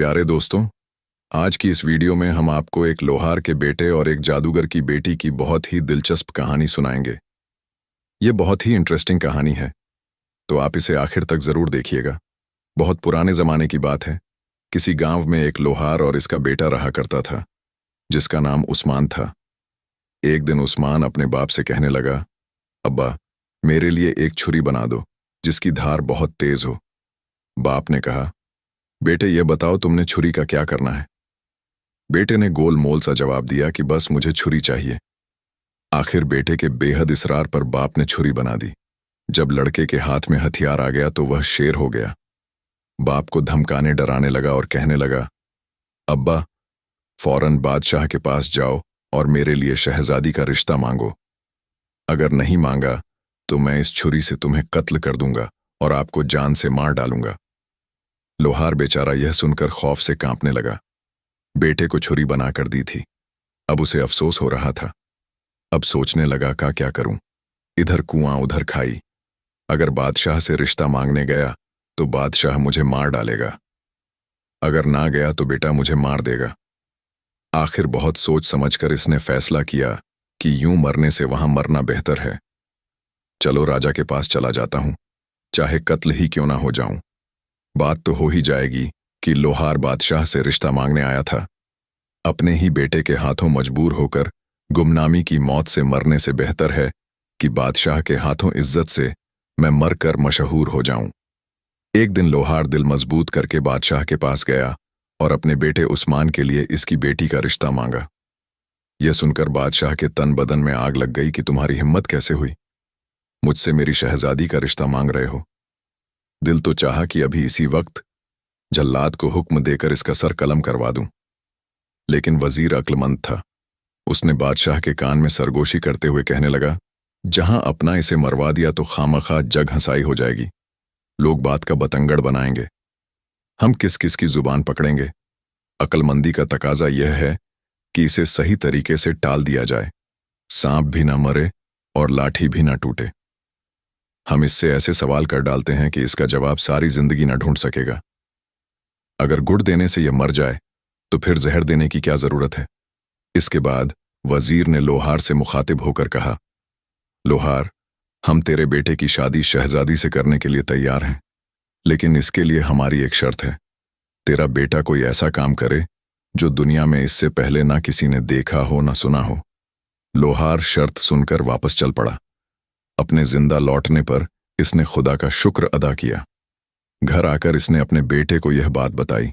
प्यारे दोस्तों, आज की इस वीडियो में हम आपको एक लोहार के बेटे और एक जादूगर की बेटी की बहुत ही दिलचस्प कहानी सुनाएंगे। ये बहुत ही इंटरेस्टिंग कहानी है, तो आप इसे आखिर तक जरूर देखिएगा। बहुत पुराने जमाने की बात है। किसी गांव में एक लोहार और इसका बेटा रहा करता था, जिसका नाम उस्मान था। एक दिन उस्मान अपने बाप से कहने लगा, अब्बा, मेरे लिए एक छुरी बना दो जिसकी धार बहुत तेज हो। बाप ने कहा, बेटे ये बताओ तुमने छुरी का क्या करना है। बेटे ने गोल मोल सा जवाब दिया कि बस मुझे छुरी चाहिए। आखिर बेटे के बेहद इसरार पर बाप ने छुरी बना दी। जब लड़के के हाथ में हथियार आ गया तो वह शेर हो गया। बाप को धमकाने डराने लगा और कहने लगा, अब्बा, फौरन बादशाह के पास जाओ और मेरे लिए शहजादी का रिश्ता मांगो। अगर नहीं मांगा तो मैं इस छुरी से तुम्हें कत्ल कर दूंगा और आपको जान से मार डालूंगा। लोहार बेचारा यह सुनकर खौफ से कांपने लगा। बेटे को छुरी बनाकर दी थी, अब उसे अफसोस हो रहा था। अब सोचने लगा का क्या करूं, इधर कुआं उधर खाई। अगर बादशाह से रिश्ता मांगने गया तो बादशाह मुझे मार डालेगा, अगर ना गया तो बेटा मुझे मार देगा। आखिर बहुत सोच समझकर इसने फैसला किया कि यूं मरने से वहां मरना बेहतर है। चलो राजा के पास चला जाता हूं, चाहे कत्ल ही क्यों ना हो जाऊं। बात तो हो ही जाएगी कि लोहार बादशाह से रिश्ता मांगने आया था। अपने ही बेटे के हाथों मजबूर होकर गुमनामी की मौत से मरने से बेहतर है कि बादशाह के हाथों इज्जत से मैं मरकर मशहूर हो जाऊं। एक दिन लोहार दिल मजबूत करके बादशाह के पास गया और अपने बेटे उस्मान के लिए इसकी बेटी का रिश्ता मांगा। यह सुनकर बादशाह के तन बदन में आग लग गई कि तुम्हारी हिम्मत कैसे हुई, मुझसे मेरी शहजादी का रिश्ता मांग रहे हो। दिल तो चाहा कि अभी इसी वक्त जल्लाद को हुक्म देकर इसका सर कलम करवा दूं, लेकिन वजीर अक्लमंद था। उसने बादशाह के कान में सरगोशी करते हुए कहने लगा, जहां अपना इसे मरवा दिया तो खामखा जग हंसाई हो जाएगी, लोग बात का बतंगड़ बनाएंगे, हम किस किस की जुबान पकड़ेंगे। अक्लमंदी का तकाजा यह है कि इसे सही तरीके से टाल दिया जाए, सांप भी ना मरे और लाठी भी ना टूटे। हम इससे ऐसे सवाल कर डालते हैं कि इसका जवाब सारी जिंदगी न ढूंढ सकेगा। अगर गुड़ देने से यह मर जाए तो फिर जहर देने की क्या जरूरत है। इसके बाद वजीर ने लोहार से मुखातिब होकर कहा, लोहार, हम तेरे बेटे की शादी शहजादी से करने के लिए तैयार हैं, लेकिन इसके लिए हमारी एक शर्त है। तेरा बेटा कोई ऐसा काम करे जो दुनिया में इससे पहले ना किसी ने देखा हो ना सुना हो। लोहार शर्त सुनकर वापस चल पड़ा। अपने जिंदा लौटने पर इसने खुदा का शुक्र अदा किया। घर आकर इसने अपने बेटे को यह बात बताई।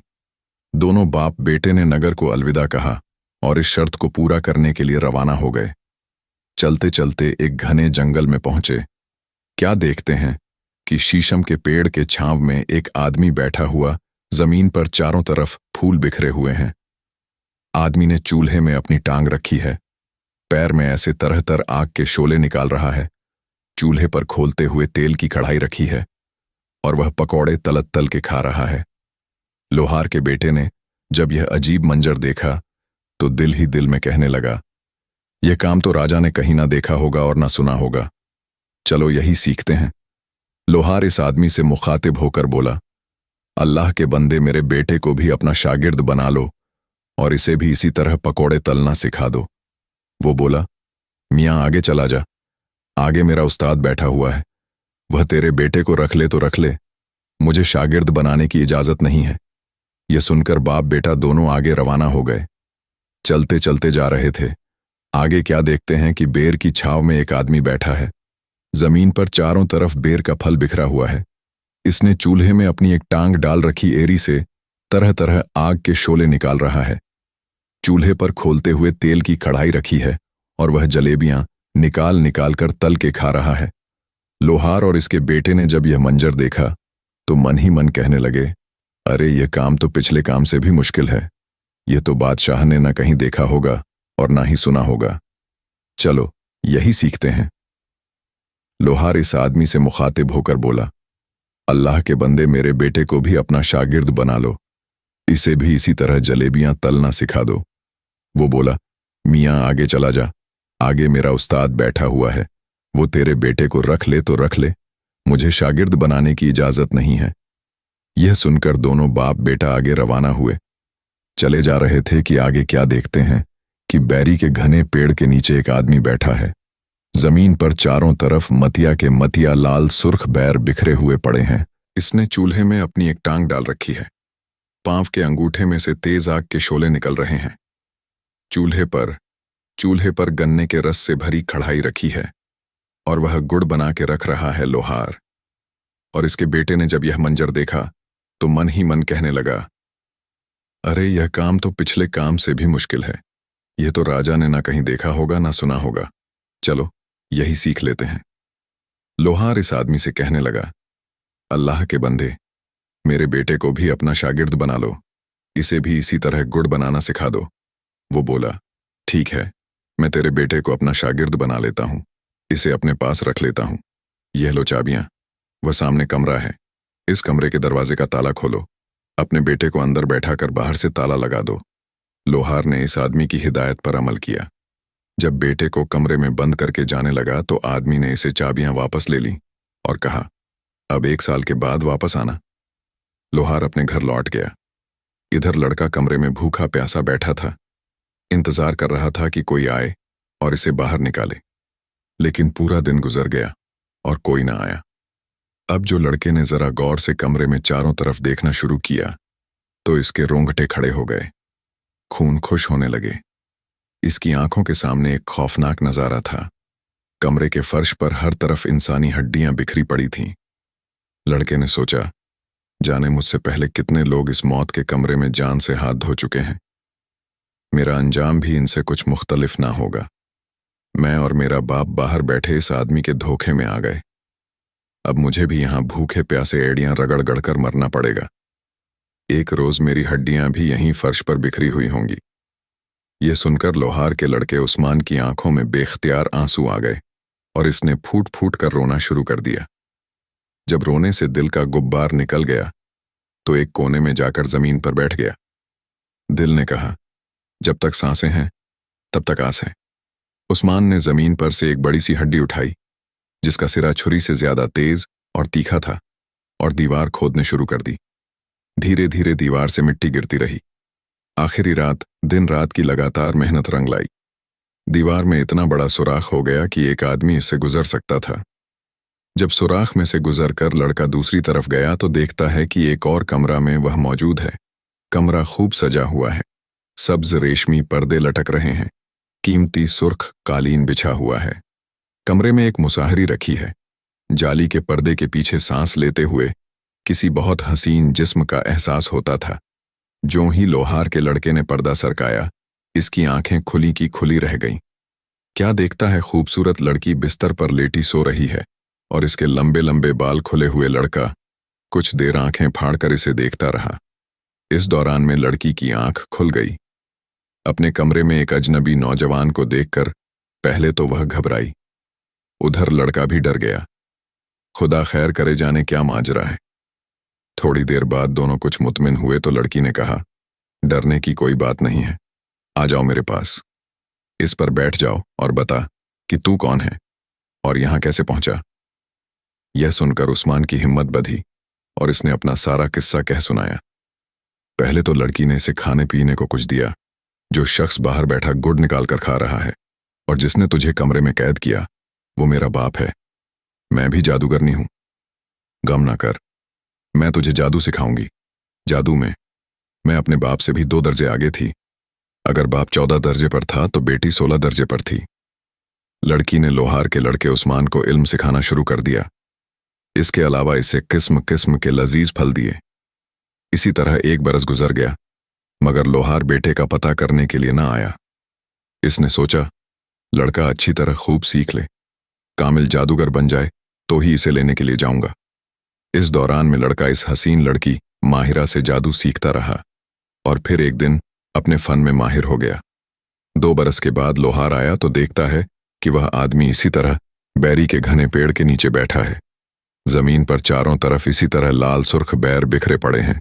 दोनों बाप बेटे ने नगर को अलविदा कहा और इस शर्त को पूरा करने के लिए रवाना हो गए। चलते चलते एक घने जंगल में पहुंचे। क्या देखते हैं कि शीशम के पेड़ के छांव में एक आदमी बैठा हुआ, जमीन पर चारों तरफ फूल बिखरे हुए हैं। आदमी ने चूल्हे में अपनी टांग रखी है, पैर में ऐसे तरह तरह आग के शोले निकाल रहा है। चूल्हे पर खोलते हुए तेल की कढ़ाई रखी है और वह पकौड़े तलत तल के खा रहा है। लोहार के बेटे ने जब यह अजीब मंजर देखा तो दिल ही दिल में कहने लगा, यह काम तो राजा ने कहीं ना देखा होगा और ना सुना होगा, चलो यही सीखते हैं। लोहार इस आदमी से मुखातिब होकर बोला, अल्लाह के बंदे, मेरे बेटे को भी अपना शागिर्द बना लो और इसे भी इसी तरह पकौड़े तलना सिखा दो। वो बोला, मियाँ आगे चला जा, आगे मेरा उस्ताद बैठा हुआ है, वह तेरे बेटे को रख ले तो रख ले, मुझे शागिर्द बनाने की इजाजत नहीं है। यह सुनकर बाप बेटा दोनों आगे रवाना हो गए। चलते चलते जा रहे थे। आगे क्या देखते हैं कि बेर की छाव में एक आदमी बैठा है। जमीन पर चारों तरफ बेर का फल बिखरा हुआ है। इसने चूल्हे में अपनी एक टांग डाल रखी एरी से तरह तरह आग के शोले निकाल रहा है। चूल्हे पर खोलते हुए तेल की कढ़ाई रखी है और वह जलेबियां निकाल निकाल कर तल के खा रहा है। लोहार और इसके बेटे ने जब यह मंजर देखा तो मन ही मन कहने लगे, अरे यह काम तो पिछले काम से भी मुश्किल है, यह तो बादशाह ने ना कहीं देखा होगा और ना ही सुना होगा, चलो यही सीखते हैं। लोहार इस आदमी से मुखातिब होकर बोला, अल्लाह के बंदे, मेरे बेटे को भी अपना शागिर्द बना लो, इसे भी इसी तरह जलेबियां तलना सिखा दो। वो बोला, मियाँ आगे चला जा, आगे मेरा उस्ताद बैठा हुआ है, वो तेरे बेटे को रख ले तो रख ले, मुझे शागिर्द बनाने की इजाजत नहीं है। यह सुनकर दोनों बाप बेटा आगे रवाना हुए। चले जा रहे थे कि आगे क्या देखते हैं कि बैरी के घने पेड़ के नीचे एक आदमी बैठा है। जमीन पर चारों तरफ मतिया के मतिया लाल सुर्ख बैर बिखरे हुए पड़े हैं। इसने चूल्हे में अपनी एक टांग डाल रखी है। पांव के अंगूठे में से तेज आग के शोले निकल रहे हैं। चूल्हे पर गन्ने के रस से भरी कढ़ाई रखी है और वह गुड़ बना के रख रहा है लोहार। और इसके बेटे ने जब यह मंजर देखा तो मन ही मन कहने लगा, अरे यह काम तो पिछले काम से भी मुश्किल है। यह तो राजा ने ना कहीं देखा होगा ना सुना होगा। चलो यही सीख लेते हैं। लोहार इस आदमी से कहने लगा, अल्लाह के बंदे, मेरे बेटे को भी अपना शागिर्द बना लो, इसे भी इसी तरह गुड़ बनाना सिखा दो। वो बोला, ठीक है, मैं तेरे बेटे को अपना शागिर्द बना लेता हूं, इसे अपने पास रख लेता हूं। यह लो चाबियां, वह सामने कमरा है, इस कमरे के दरवाजे का ताला खोलो, अपने बेटे को अंदर बैठाकर बाहर से ताला लगा दो। लोहार ने इस आदमी की हिदायत पर अमल किया। जब बेटे को कमरे में बंद करके जाने लगा तो आदमी ने इसे चाबियां वापस ले ली और कहा, अब 1 साल के बाद वापस आना। लोहार अपने घर लौट गया। इधर लड़का कमरे में भूखा प्यासा बैठा था, इंतजार कर रहा था कि कोई आए और इसे बाहर निकाले। लेकिन पूरा दिन गुजर गया और कोई ना आया। अब जो लड़के ने जरा गौर से कमरे में चारों तरफ देखना शुरू किया तो इसके रोंगटे खड़े हो गए, खून खुश होने लगे। इसकी आंखों के सामने एक खौफनाक नजारा था। कमरे के फर्श पर हर तरफ इंसानी हड्डियां बिखरी पड़ी थीं। लड़के ने सोचा, जाने मुझसे पहले कितने लोग इस मौत के कमरे में जान से हाथ धो चुके हैं। मेरा अंजाम भी इनसे कुछ मुख्तलिफ ना होगा। मैं और मेरा बाप बाहर बैठे इस आदमी के धोखे में आ गए। अब मुझे भी यहां भूखे प्यासे एड़ियां रगड़ गड़कर मरना पड़ेगा। एक रोज मेरी हड्डियां भी यहीं फर्श पर बिखरी हुई होंगी। यह सुनकर लोहार के लड़के उस्मान की आंखों में बेख्तियार आंसू आ गए और इसने फूट फूट कर रोना शुरू कर दिया। जब रोने से दिल का गुब्बार निकल गया तो एक कोने में जाकर जमीन पर बैठ गया। दिल ने कहा, जब तक सांसें हैं तब तक आस है। उस्मान ने जमीन पर से एक बड़ी सी हड्डी उठाई जिसका सिरा छुरी से ज्यादा तेज और तीखा था और दीवार खोदने शुरू कर दी। धीरे धीरे दीवार से मिट्टी गिरती रही। आखिरी रात दिन रात की लगातार मेहनत रंग लाई। दीवार में इतना बड़ा सुराख हो गया कि एक आदमी इससे गुजर सकता था। जब सुराख में से गुजर कर लड़का दूसरी तरफ गया तो देखता है कि एक और कमरा में वह मौजूद है। कमरा खूब सजा हुआ है। सब्ज रेशमी पर्दे लटक रहे हैं। कीमती सुर्ख कालीन बिछा हुआ है। कमरे में एक मुसाहरी रखी है। जाली के पर्दे के पीछे सांस लेते हुए किसी बहुत हसीन जिस्म का एहसास होता था। ज्यों ही लोहार के लड़के ने पर्दा सरकाया, इसकी आंखें खुली की खुली रह गईं। क्या देखता है, खूबसूरत लड़की बिस्तर पर लेटी सो रही है और इसके लंबे लंबे बाल खुले हुए लड़का कुछ देर आंखें फाड़कर इसे देखता रहा। इस दौरान में लड़की की आंख खुल गई। अपने कमरे में एक अजनबी नौजवान को देखकर पहले तो वह घबराई, उधर लड़का भी डर गया। खुदा खैर करे, जाने क्या माजरा है। थोड़ी देर बाद दोनों कुछ मुतमिन हुए तो लड़की ने कहा, डरने की कोई बात नहीं है, आ जाओ मेरे पास, इस पर बैठ जाओ और बता कि तू कौन है और यहां कैसे पहुंचा। यह सुनकर उस्मान की हिम्मत बधी और इसने अपना सारा किस्सा कह सुनाया। पहले तो लड़की ने इसे खाने पीने को कुछ दिया। जो शख्स बाहर बैठा गुड़ निकाल कर खा रहा है और जिसने तुझे कमरे में कैद किया वो मेरा बाप है। मैं भी जादूगरनी हूं। गम ना कर, मैं तुझे जादू सिखाऊंगी। जादू में मैं अपने बाप से भी 2 दर्जे आगे थी। अगर बाप 14 दर्जे पर था तो बेटी 16 दर्जे पर थी। लड़की ने लोहार के लड़के उस्मान को इल्म सिखाना शुरू कर दिया। इसके अलावा इसे किस्म किस्म के लजीज फल दिए। इसी तरह 1 बरस गुजर गया मगर लोहार बेटे का पता करने के लिए ना आया। इसने सोचा, लड़का अच्छी तरह खूब सीख ले, कामिल जादूगर बन जाए तो ही इसे लेने के लिए जाऊंगा। इस दौरान में लड़का इस हसीन लड़की माहिरा से जादू सीखता रहा और फिर एक दिन अपने फन में माहिर हो गया। 2 बरस के बाद लोहार आया तो देखता है कि वह आदमी इसी तरह बैरी के घने पेड़ के नीचे बैठा है। जमीन पर चारों तरफ इसी तरह लाल सुर्ख बैर बिखरे पड़े हैं।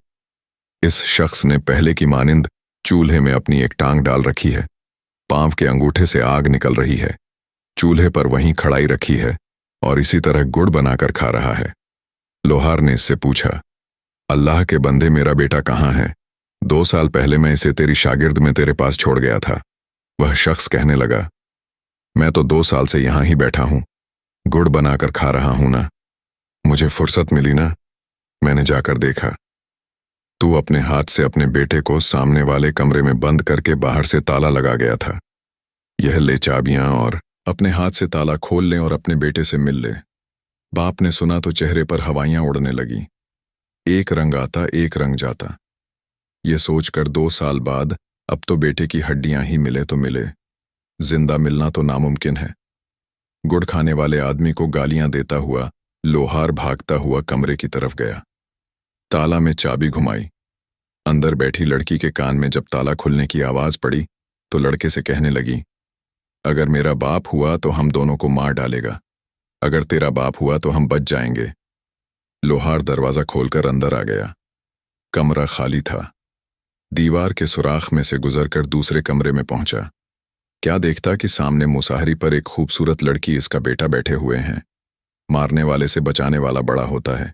इस शख्स ने पहले की मानिंद चूल्हे में अपनी एक टांग डाल रखी है। पांव के अंगूठे से आग निकल रही है। चूल्हे पर वहीं खड़ाई रखी है और इसी तरह गुड़ बनाकर खा रहा है। लोहार ने इससे पूछा, अल्लाह के बंदे, मेरा बेटा कहाँ है? 2 साल पहले मैं इसे तेरी शागिर्द में तेरे पास छोड़ गया था। वह शख्स कहने लगा, मैं तो 2 साल से यहां ही बैठा हूं, गुड़ बनाकर खा रहा हूं ना। मुझे फुर्सत मिली ना, मैंने जाकर देखा तू अपने हाथ से अपने बेटे को सामने वाले कमरे में बंद करके बाहर से ताला लगा गया था। यह ले चाबियां और अपने हाथ से ताला खोल ले और अपने बेटे से मिल ले। बाप ने सुना तो चेहरे पर हवाइयां उड़ने लगी। एक रंग आता, एक रंग जाता। ये सोचकर 2 साल बाद अब तो बेटे की हड्डियां ही मिले तो मिले, जिंदा मिलना तो नामुमकिन है। गुड़ खाने वाले आदमी को गालियां देता हुआ लोहार भागता हुआ कमरे की तरफ गया। ताला में चाबी घुमाई। अंदर बैठी लड़की के कान में जब ताला खुलने की आवाज पड़ी तो लड़के से कहने लगी, अगर मेरा बाप हुआ तो हम दोनों को मार डालेगा, अगर तेरा बाप हुआ तो हम बच जाएंगे। लोहार दरवाजा खोलकर अंदर आ गया। कमरा खाली था। दीवार के सुराख में से गुजरकर दूसरे कमरे में पहुंचा। क्या देखता कि सामने मुसाहरी पर एक खूबसूरत लड़की, इसका बेटा, बैठे हुए हैं। मारने वाले से बचाने वाला बड़ा होता है।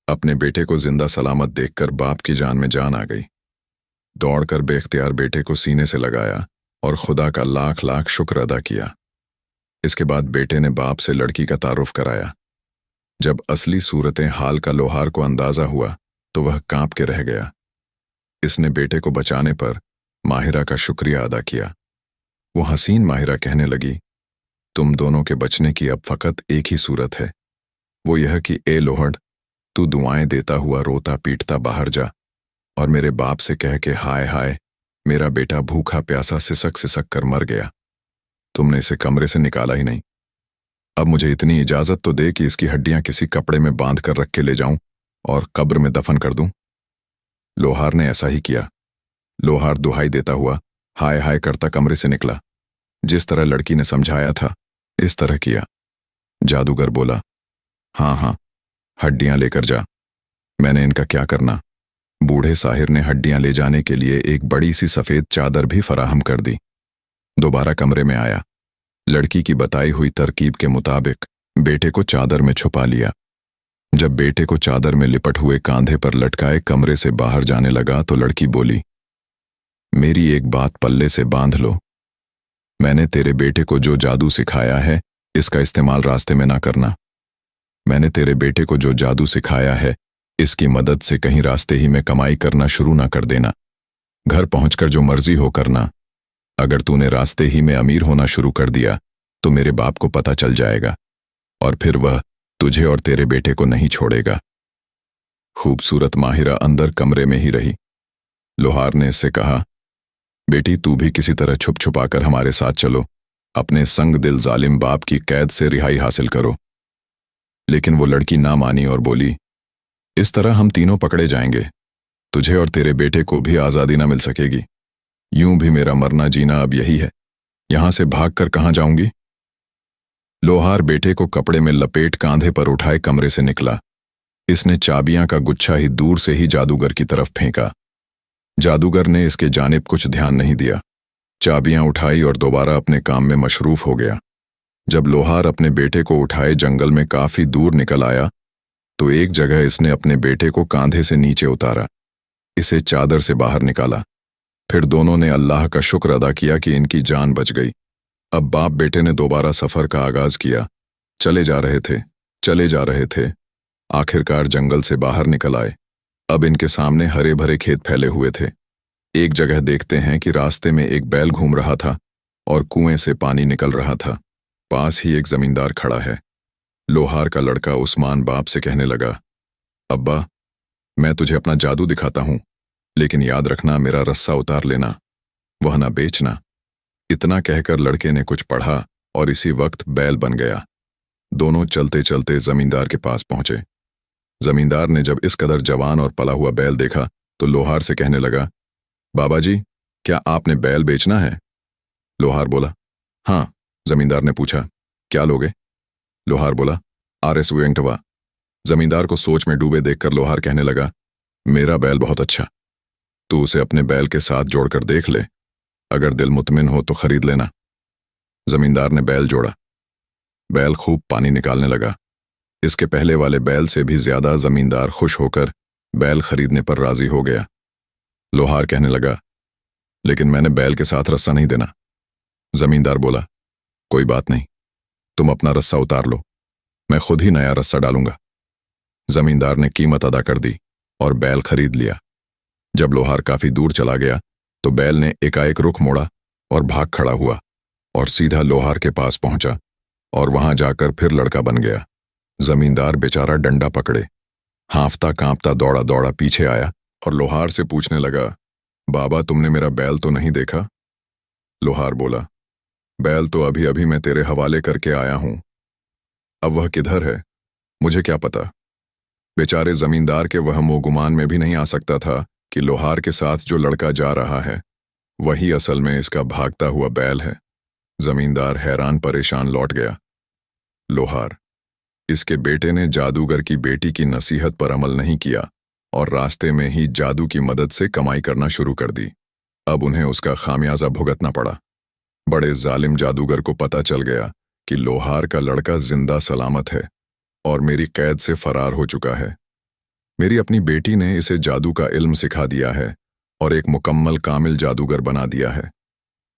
अपने बेटे को जिंदा सलामत देखकर बाप की जान में जान आ गई। दौड़कर बेख्तियार बेटे को सीने से लगाया और खुदा का लाख लाख शुक्र अदा किया। इसके बाद बेटे ने बाप से लड़की का तारुफ कराया। जब असली सूरत हाल का लोहार को अंदाजा हुआ तो वह कांप के रह गया। इसने बेटे को बचाने पर माहिरा का शुक्रिया अदा किया। वो हसीन माहिरा कहने लगी, तुम दोनों के बचने की अब फकत एक ही सूरत है, वो यह कि ए लोहड़, तू दुआएं देता हुआ रोता पीटता बाहर जा और मेरे बाप से कह के, हाय हाय, मेरा बेटा भूखा प्यासा सिसक सिसक कर मर गया, तुमने इसे कमरे से निकाला ही नहीं। अब मुझे इतनी इजाजत तो दे कि इसकी हड्डियां किसी कपड़े में बांध कर रख के ले जाऊं और कब्र में दफन कर दूं। लोहार ने ऐसा ही किया। लोहार दुहाई देता हुआ हाय हाय करता कमरे से निकला। जिस तरह लड़की ने समझाया था इस तरह किया। जादूगर बोला, हाँ हाँ, हड्डियां लेकर जा, मैंने इनका क्या करना। बूढ़े साहिर ने हड्डियां ले जाने के लिए एक बड़ी सी सफेद चादर भी फराहम कर दी। दोबारा कमरे में आया। लड़की की बताई हुई तरकीब के मुताबिक बेटे को चादर में छुपा लिया। जब बेटे को चादर में लिपट हुए कांधे पर लटकाए कमरे से बाहर जाने लगा तो लड़की बोली, मेरी एक बात पल्ले से बांध लो, मैंने तेरे बेटे को जो जादू सिखाया है इसका इस्तेमाल रास्ते में ना करना। मैंने तेरे बेटे को जो जादू सिखाया है इसकी मदद से कहीं रास्ते ही में कमाई करना शुरू ना कर देना। घर पहुंचकर जो मर्जी हो करना। अगर तूने रास्ते ही में अमीर होना शुरू कर दिया तो मेरे बाप को पता चल जाएगा और फिर वह तुझे और तेरे बेटे को नहीं छोड़ेगा। खूबसूरत माहिरा अंदर कमरे में ही रही। लोहार ने इससे कहा, बेटी तू भी किसी तरह छुप छुपाकर हमारे साथ चलो, अपने संग दिल जालिम बाप की कैद से रिहाई हासिल करो। लेकिन वो लड़की ना मानी और बोली, इस तरह हम तीनों पकड़े जाएंगे, तुझे और तेरे बेटे को भी आज़ादी ना मिल सकेगी। यूं भी मेरा मरना जीना अब यही है, यहां से भागकर कहां जाऊंगी। लोहार बेटे को कपड़े में लपेट कांधे पर उठाए कमरे से निकला। इसने चाबियां का गुच्छा ही दूर से ही जादूगर की तरफ फेंका। जादूगर ने इसके जानिब कुछ ध्यान नहीं दिया। चाबियां उठाई और दोबारा अपने काम में मशरूफ हो गया। जब लोहार अपने बेटे को उठाए जंगल में काफी दूर निकल आया तो एक जगह इसने अपने बेटे को कांधे से नीचे उतारा, इसे चादर से बाहर निकाला। फिर दोनों ने अल्लाह का शुक्र अदा किया कि इनकी जान बच गई। अब बाप बेटे ने दोबारा सफर का आगाज किया। चले जा रहे थे, आखिरकार जंगल से बाहर निकल आए। अब इनके सामने हरे भरे खेत फैले हुए थे। एक जगह देखते हैं कि रास्ते में एक बैल घूम रहा था और कुएं से पानी निकल रहा था। पास ही एक जमींदार खड़ा है। लोहार का लड़का उस्मान बाप से कहने लगा, अब्बा, मैं तुझे अपना जादू दिखाता हूं, लेकिन याद रखना मेरा रस्सा उतार लेना, वह ना बेचना। इतना कहकर लड़के ने कुछ पढ़ा और इसी वक्त बैल बन गया। दोनों चलते चलते जमींदार के पास पहुंचे। जमींदार ने जब इस कदर जवान और पला हुआ बैल देखा तो लोहार से कहने लगा, बाबा जी, क्या आपने बैल बेचना है? लोहार बोला, हाँ। जमींदार ने पूछा, क्या लोगे? लोहार बोला, RS वेंकटवा। जमींदार को सोच में डूबे देखकर लोहार कहने लगा, मेरा बैल बहुत अच्छा, तू उसे अपने बैल के साथ जोड़कर देख ले, अगर दिल मुतमिन हो तो खरीद लेना। जमींदार ने बैल जोड़ा। बैल खूब पानी निकालने लगा। इसके पहले वाले बैल से भी ज्यादा जमींदार खुश होकर बैल खरीदने पर राजी हो गया। लोहार कहने लगा, लेकिन मैंने बैल के साथ रस्सा नहीं देना। जमींदार बोला, कोई बात नहीं, तुम अपना रस्सा उतार लो, मैं खुद ही नया रस्सा डालूंगा। जमींदार ने कीमत अदा कर दी और बैल खरीद लिया। जब लोहार काफी दूर चला गया तो बैल ने एकाएक रुख मोड़ा और भाग खड़ा हुआ और सीधा लोहार के पास पहुंचा और वहां जाकर फिर लड़का बन गया। जमींदार बेचारा डंडा पकड़े हांफता कांपता दौड़ा दौड़ा पीछे आया और लोहार से पूछने लगा, बाबा तुमने मेरा बैल तो नहीं देखा? लोहार बोला, बैल तो अभी अभी मैं तेरे हवाले करके आया हूं, अब वह किधर है मुझे क्या पता। बेचारे जमींदार के वह मोगुमान में भी नहीं आ सकता था कि लोहार के साथ जो लड़का जा रहा है वही असल में इसका भागता हुआ बैल है। जमींदार हैरान परेशान लौट गया। लोहार, इसके बेटे ने जादूगर की बेटी की नसीहत पर अमल नहीं किया और रास्ते में ही जादू की मदद से कमाई करना शुरू कर दी। अब उन्हें उसका खामियाजा भुगतना पड़ा। बड़े जालिम जादूगर को पता चल गया कि लोहार का लड़का जिंदा सलामत है और मेरी कैद से फरार हो चुका है। मेरी अपनी बेटी ने इसे जादू का इल्म सिखा दिया है और एक मुकम्मल कामिल जादूगर बना दिया है।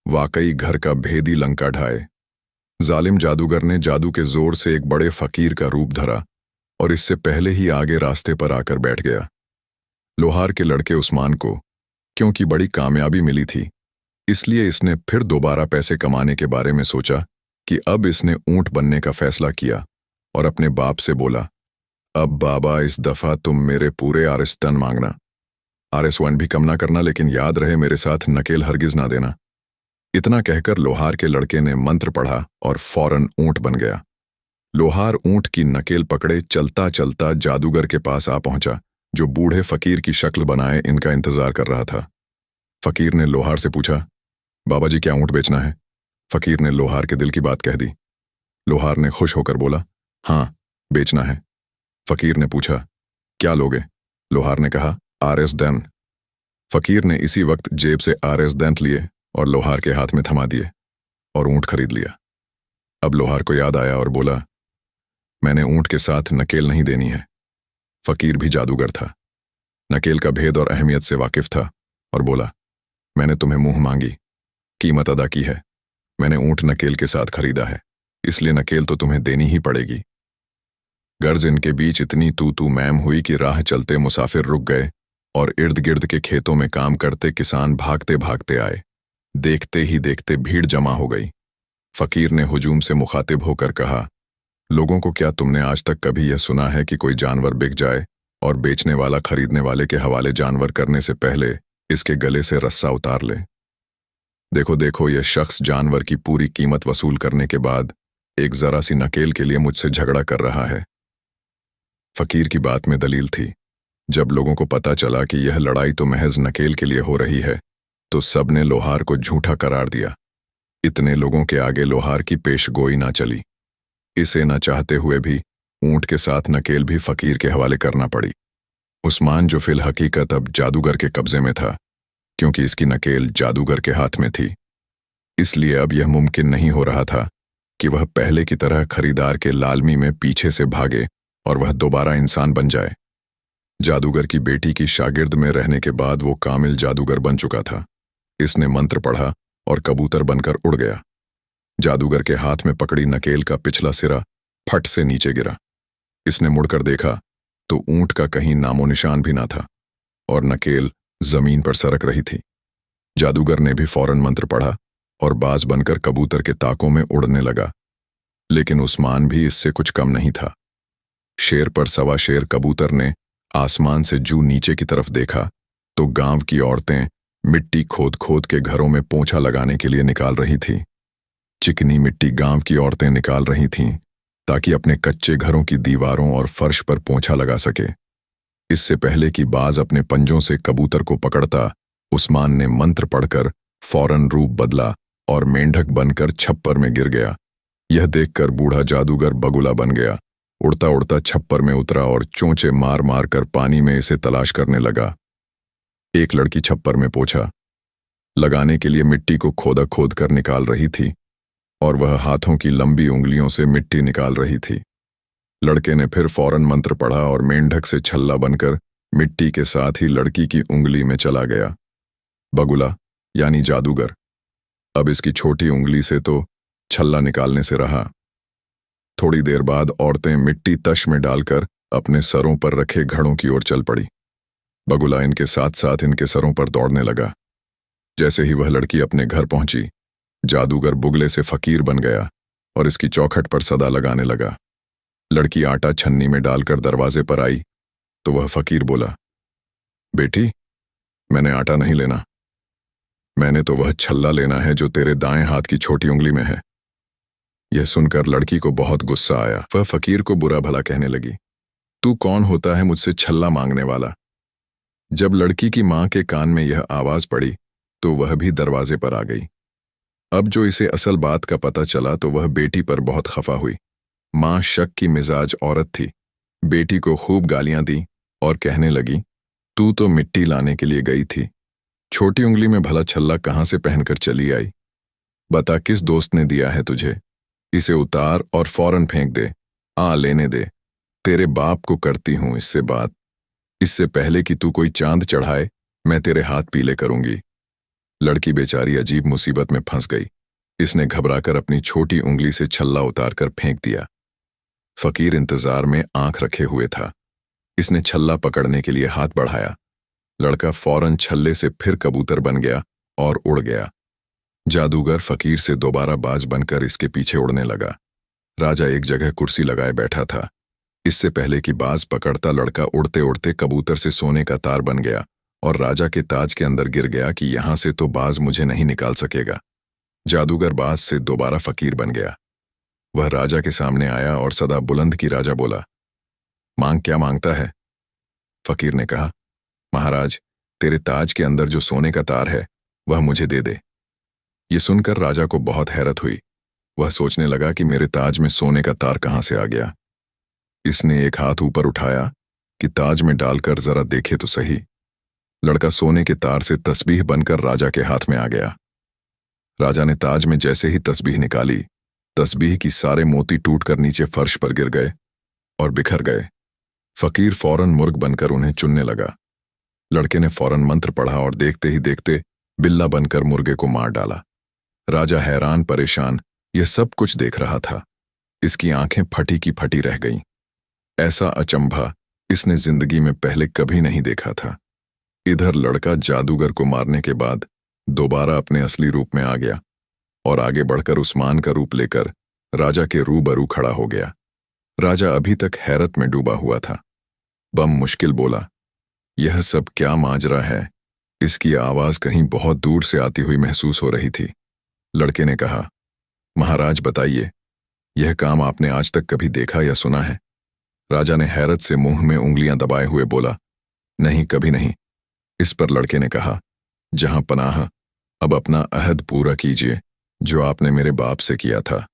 वाकई घर का भेदी लंका ढाए। जालिम जादूगर ने जादू के जोर से एक बड़े फकीर का रूप धरा और इससे पहले ही आगे रास्ते पर आकर बैठ गया। लोहार के लड़के उस्मान को क्योंकि बड़ी कामयाबी मिली थी, इसलिए इसने फिर दोबारा पैसे कमाने के बारे में सोचा कि अब इसने ऊंट बनने का फैसला किया और अपने बाप से बोला, अब बाबा इस दफा तुम मेरे पूरे आरएस-1 मांगना। आरएस-1 भी कम ना करना, लेकिन याद रहे मेरे साथ नकेल हरगिज ना देना। इतना कहकर लोहार के लड़के ने मंत्र पढ़ा और फौरन ऊंट बन गया। लोहार ऊंट की नकेल पकड़े चलता चलता जादूगर के पास आ पहुंचा, जो बूढ़े फकीर की शक्ल बनाए इनका इंतजार कर रहा था। फकीर ने लोहार से पूछा, बाबा जी क्या ऊंट बेचना है? फकीर ने लोहार के दिल की बात कह दी। लोहार ने खुश होकर बोला, हाँ बेचना है। फकीर ने पूछा, क्या लोगे? लोहार ने कहा, आरएस-10। फकीर ने इसी वक्त जेब से आरएस-10 लिए और लोहार के हाथ में थमा दिए और ऊंट खरीद लिया। अब लोहार को याद आया और बोला, मैंने ऊंट के साथ नकेल नहीं देनी है। फकीर भी जादूगर था, नकेल का भेद और अहमियत से वाकिफ था और बोला, मैंने तुम्हें मुंह मांगी, कीमत अदा की है। मैंने ऊंट नकेल के साथ खरीदा है, इसलिए नकेल तो तुम्हें देनी ही पड़ेगी। गर्ज इनके बीच इतनी तू तू मैम हुई कि राह चलते मुसाफिर रुक गए और इर्द गिर्द के खेतों में काम करते किसान भागते भागते आए। देखते ही देखते भीड़ जमा हो गई। फकीर ने हुजूम से मुखातिब होकर कहा, लोगों को क्या तुमने आज तक कभी यह सुना है कि कोई जानवर बिक जाए और बेचने वाला खरीदने वाले के हवाले जानवर करने से पहले इसके गले से रस्सा उतार ले? देखो देखो, यह शख्स जानवर की पूरी कीमत वसूल करने के बाद एक जरा सी नकेल के लिए मुझसे झगड़ा कर रहा है। फकीर की बात में दलील थी। जब लोगों को पता चला कि यह लड़ाई तो महज नकेल के लिए हो रही है, तो सबने लोहार को झूठा करार दिया। इतने लोगों के आगे लोहार की पेशगोई ना चली। इसे न चाहते हुए भी ऊंट के साथ नकेल भी फकीर के हवाले करना पड़ी। उस्मान जो फिल हकीकत अब जादूगर के कब्जे में था, क्योंकि इसकी नकेल जादूगर के हाथ में थी, इसलिए अब यह मुमकिन नहीं हो रहा था कि वह पहले की तरह खरीदार के लालमी में पीछे से भागे और वह दोबारा इंसान बन जाए। जादूगर की बेटी की शागिर्द में रहने के बाद वो कामिल जादूगर बन चुका था। इसने मंत्र पढ़ा और कबूतर बनकर उड़ गया। जादूगर के हाथ में पकड़ी नकेल का पिछला सिरा फट से नीचे गिरा। इसने मुड़कर देखा तो ऊंट का कहीं नामो निशान भी ना था और नकेल जमीन पर सरक रही थी। जादूगर ने भी फौरन मंत्र पढ़ा और बाज बनकर कबूतर के ताकों में उड़ने लगा, लेकिन उस्मान भी इससे कुछ कम नहीं था। शेर पर सवा शेर कबूतर ने आसमान से जू नीचे की तरफ देखा तो गांव की औरतें मिट्टी खोद खोद के घरों में पोंछा लगाने के लिए निकाल रही थी। चिकनी मिट्टी गांव की औरतें निकाल रही थीं ताकि अपने कच्चे घरों की दीवारों और फर्श पर पोंछा लगा सके। इससे पहले कि बाज अपने पंजों से कबूतर को पकड़ता, उस्मान ने मंत्र पढ़कर फौरन रूप बदला और मेंढक बनकर छप्पर में गिर गया। यह देखकर बूढ़ा जादूगर बगुला बन गया। उड़ता उड़ता छप्पर में उतरा और चोंचे मार मार कर पानी में इसे तलाश करने लगा। एक लड़की छप्पर में पोंछा लगाने के लिए मिट्टी को खोदा खोद कर निकाल रही थी और वह हाथों की लंबी उंगलियों से मिट्टी निकाल रही थी। लड़के ने फिर फौरन मंत्र पढ़ा और मेंढक से छल्ला बनकर मिट्टी के साथ ही लड़की की उंगली में चला गया। बगुला यानी जादूगर अब इसकी छोटी उंगली से तो छल्ला निकालने से रहा। थोड़ी देर बाद औरतें मिट्टी तश में डालकर अपने सरों पर रखे घड़ों की ओर चल पड़ी। बगुला इनके साथ साथ इनके सरों पर दौड़ने लगा। जैसे ही वह लड़की अपने घर पहुंची, जादूगर बुगले से फकीर बन गया और इसकी चौखट पर सदा लगाने लगा। लड़की आटा छन्नी में डालकर दरवाजे पर आई तो वह फकीर बोला, बेटी, मैंने आटा नहीं लेना, मैंने तो वह छल्ला लेना है जो तेरे दाएं हाथ की छोटी उंगली में है। यह सुनकर लड़की को बहुत गुस्सा आया। वह फकीर को बुरा भला कहने लगी, तू कौन होता है मुझसे छल्ला मांगने वाला। जब लड़की की मां के कान में यह आवाज पड़ी तो वह भी दरवाजे पर आ गई। अब जो इसे असल बात का पता चला तो वह बेटी पर बहुत खफा हुई। मां शक की मिजाज औरत थी। बेटी को खूब गालियां दी और कहने लगी, तू तो मिट्टी लाने के लिए गई थी, छोटी उंगली में भला छल्ला कहां से पहनकर चली आई। बता किस दोस्त ने दिया है तुझे, इसे उतार और फौरन फेंक दे। लेने दे, तेरे बाप को करती हूं इससे बात। इससे पहले कि तू कोई चांद चढ़ाए मैं तेरे हाथ पीले करूंगी। लड़की बेचारी अजीब मुसीबत में फंस गई। इसने घबराकर अपनी छोटी उंगली से छल्ला उतारकर फेंक दिया। फकीर इंतजार में आंख रखे हुए था। इसने छल्ला पकड़ने के लिए हाथ बढ़ाया। लड़का फौरन छल्ले से फिर कबूतर बन गया और उड़ गया। जादूगर फकीर से दोबारा बाज बनकर इसके पीछे उड़ने लगा। राजा एक जगह कुर्सी लगाए बैठा था। इससे पहले कि बाज पकड़ता, लड़का उड़ते उड़ते कबूतर से सोने का तार बन गया और राजा के ताज के अंदर गिर गया कि यहां से तो बाज मुझे नहीं निकाल सकेगा। जादूगर बाज से दोबारा फकीर बन गया। वह राजा के सामने आया और सदा बुलंद की राजा बोला, मांग क्या मांगता है। फकीर ने कहा, महाराज, तेरे ताज के अंदर जो सोने का तार है वह मुझे दे दे। ये सुनकर राजा को बहुत हैरत हुई। वह सोचने लगा कि मेरे ताज में सोने का तार कहां से आ गया। इसने एक हाथ ऊपर उठाया कि ताज में डालकर जरा देखे तो सही। लड़का सोने के तार से तस्बीह बनकर राजा के हाथ में आ गया। राजा ने ताज में जैसे ही तस्बीह निकाली, तस्बीह की सारे मोती टूटकर नीचे फर्श पर गिर गए और बिखर गए। फकीर फौरन मुर्ग बनकर उन्हें चुनने लगा। लड़के ने फौरन मंत्र पढ़ा और देखते ही देखते बिल्ला बनकर मुर्गे को मार डाला। राजा हैरान परेशान यह सब कुछ देख रहा था। इसकी आंखें फटी की फटी रह गईं। ऐसा अचंभा इसने जिंदगी में पहले कभी नहीं देखा था। इधर लड़का जादूगर को मारने के बाद दोबारा अपने असली रूप में आ गया और आगे बढ़कर उस्मान का रूप लेकर राजा के रूबरू खड़ा हो गया। राजा अभी तक हैरत में डूबा हुआ था। बम मुश्किल बोला, यह सब क्या माजरा है। इसकी आवाज कहीं बहुत दूर से आती हुई महसूस हो रही थी। लड़के ने कहा, महाराज बताइए, यह काम आपने आज तक कभी देखा या सुना है। राजा ने हैरत से मुंह में उंगलियां दबाए हुए बोला, नहीं, कभी नहीं। इस पर लड़के ने कहा, जहां पनाह, अब अपना अहद पूरा कीजिए जो आपने मेरे बाप से किया था।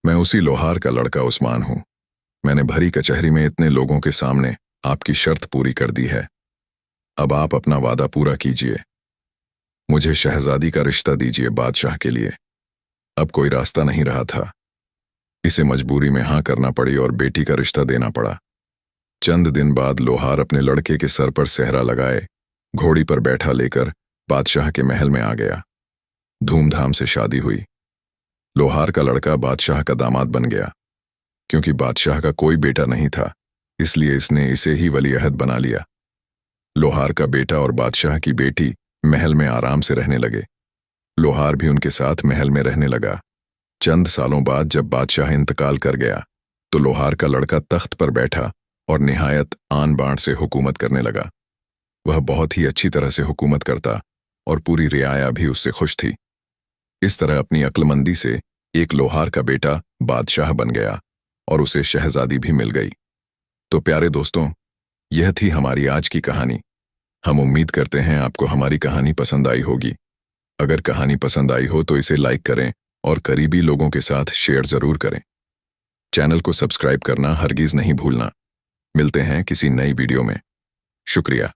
मैं उसी लोहार का लड़का उस्मान हूं। मैंने भरी कचहरी में इतने लोगों के सामने आपकी शर्त पूरी कर दी है। अब आप अपना वादा पूरा कीजिए। मुझे शहजादी का रिश्ता दीजिए बादशाह के लिए। अब कोई रास्ता नहीं रहा था। इसे मजबूरी में हाँ करना पड़ी और बेटी का रिश्ता देना पड़ा। चंद दिन बाद लोहार अपने लड़के के सर पर सेहरा लगाए घोड़ी पर बैठा लेकर बादशाह के महल में आ गया। धूमधाम से शादी हुई। लोहार का लड़का बादशाह का दामाद बन गया। क्योंकि बादशाह का कोई बेटा नहीं था, इसलिए इसने इसे ही वलीअहद बना लिया। लोहार का बेटा और बादशाह की बेटी महल में आराम से रहने लगे। लोहार भी उनके साथ महल में रहने लगा। चंद सालों बाद जब बादशाह इंतकाल कर गया तो लोहार का लड़का तख्त पर बैठा और निहायत आन बान से हुकूमत करने लगा। वह बहुत ही अच्छी तरह से हुकूमत करता और पूरी रियाया भी उससे खुश थी। इस तरह अपनी अक्लमंदी से एक लोहार का बेटा बादशाह बन गया और उसे शहजादी भी मिल गई। तो प्यारे दोस्तों, यह थी हमारी आज की कहानी। हम उम्मीद करते हैं आपको हमारी कहानी पसंद आई होगी। अगर कहानी पसंद आई हो तो इसे लाइक करें और करीबी लोगों के साथ शेयर जरूर करें। चैनल को सब्सक्राइब करना हरगिज नहीं भूलना। मिलते हैं किसी नई वीडियो में। शुक्रिया।